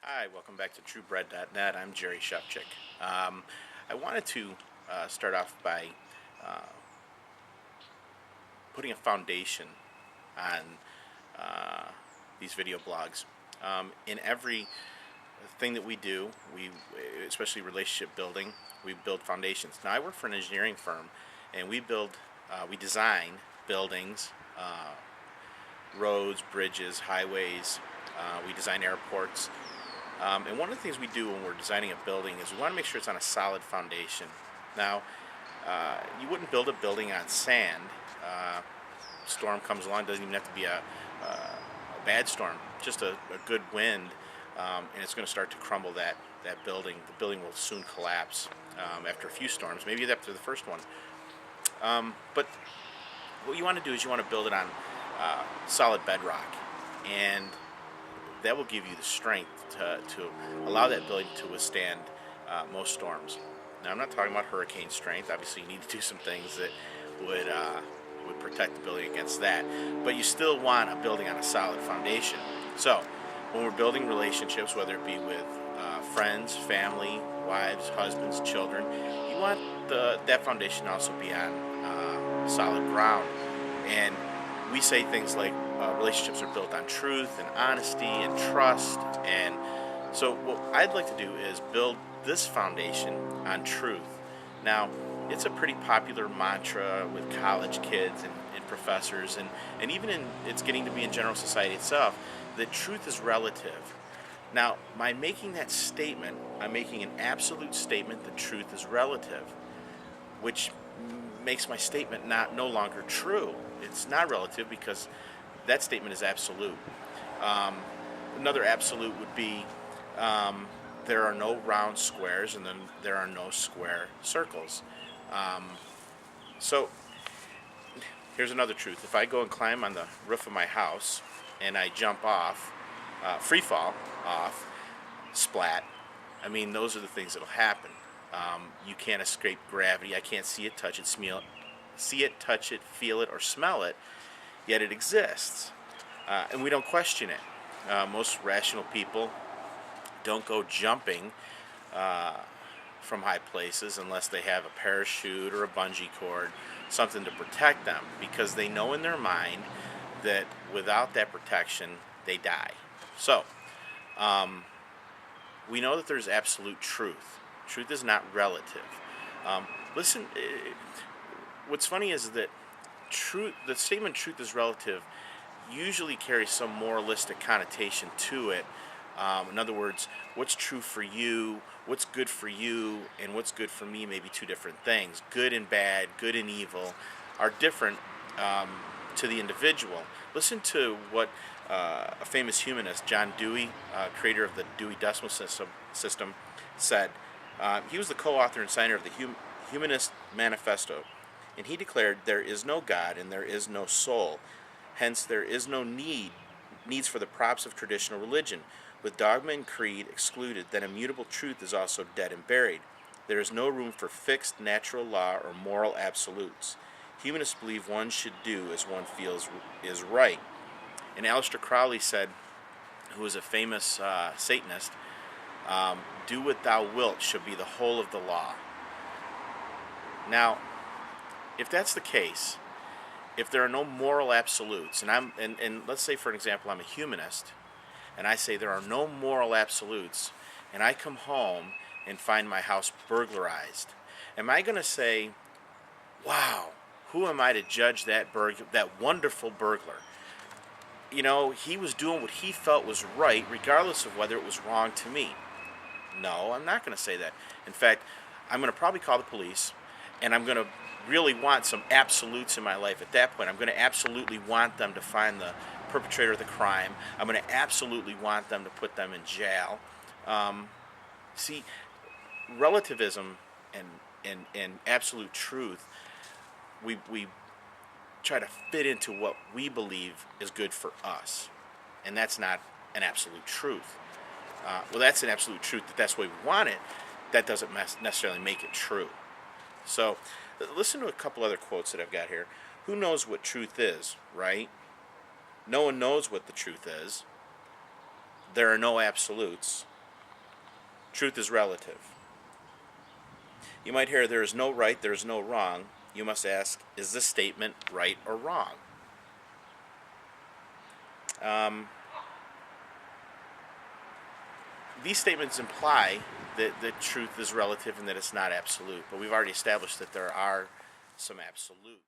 Hi, welcome back to TrueBread.net. I'm Jerry Szewczyk. I wanted to start off by uh, putting a foundation on uh, these video blogs. In every thing that we do, especially relationship building, we build foundations. Now, I work for an engineering firm, and we design buildings, roads, bridges, highways. We design airports. And one of the things we do when we're designing a building is we want to make sure it's on a solid foundation. Now, you wouldn't build a building on sand. Storm comes along, doesn't even have to be a bad storm, just a good wind, and it's going to start to crumble that building. The building will soon collapse after a few storms, maybe after the first one. But what you want to do is you want to build it on solid bedrock, and that will give you the strength to allow that building to withstand most storms. Now, I'm not talking about hurricane strength. Obviously, you need to do some things that would protect the building against that. But you still want a building on a solid foundation. So, when we're building relationships, whether it be with friends, family, wives, husbands, children, you want that foundation to also be on solid ground. And we say things like relationships are built on truth and honesty and trust. And so what I'd like to do is build this foundation on truth. Now, it's a pretty popular mantra with college kids and professors, and even it's getting to be in general society itself, that truth is relative. Now, by making that statement, I'm making an absolute statement that truth is relative, which makes my statement no longer true. It's not relative because that statement is absolute. Um, Another absolute would be there are no round squares, and then there are no square circles. Um, so here's another truth. If I go and climb on the roof of my house and I jump off, free fall off, splat, I mean, those are the things that'll happen. You can't escape gravity. I can't see it, touch it, feel it, or smell it, yet it exists. And we don't question it. Most rational people don't go jumping uh, from high places unless they have a parachute or a bungee cord, something to protect them, because they know in their mind that without that protection, they die. So, we know that there's absolute truth. Truth is not relative. Listen, what's funny is that the statement "truth is relative" usually carries some moralistic connotation to it. In other words, what's true for you, what's good for you, and what's good for me may be two different things. Good and bad, good and evil, are different to the individual. Listen to what a famous humanist, John Dewey, creator of the Dewey Decimal System, said. He was the co-author and signer of the Humanist Manifesto, and he declared, "There is no God and there is no soul. Hence, there is no needs for the props of traditional religion. With dogma and creed excluded, then immutable truth is also dead and buried. There is no room for fixed natural law or moral absolutes. Humanists believe one should do as one feels is right." And Aleister Crowley said, who was a famous Satanist, "Do what thou wilt shall be the whole of the law." Now, if that's the case, if there are no moral absolutes, and let's say, for an example, I'm a humanist, and I say there are no moral absolutes, and I come home and find my house burglarized, am I going to say, "Wow, who am I to judge that wonderful burglar? You know, he was doing what he felt was right, regardless of whether it was wrong to me"? No, I'm not going to say that. In fact, I'm going to probably call the police, and I'm going to really want some absolutes in my life at that point. I'm going to absolutely want them to find the perpetrator of the crime. I'm going to absolutely want them to put them in jail. See, relativism and absolute truth, we try to fit into what we believe is good for us, and that's not an absolute truth. Well, that's an absolute truth, that's the way we want it. That doesn't necessarily make it true. So, listen to a couple other quotes that I've got here. Who knows what truth is, right? No one knows what the truth is. There are no absolutes. Truth is relative. You might hear there is no right, there is no wrong. You must ask, is this statement right or wrong? These statements imply that the truth is relative and that it's not absolute, but we've already established that there are some absolute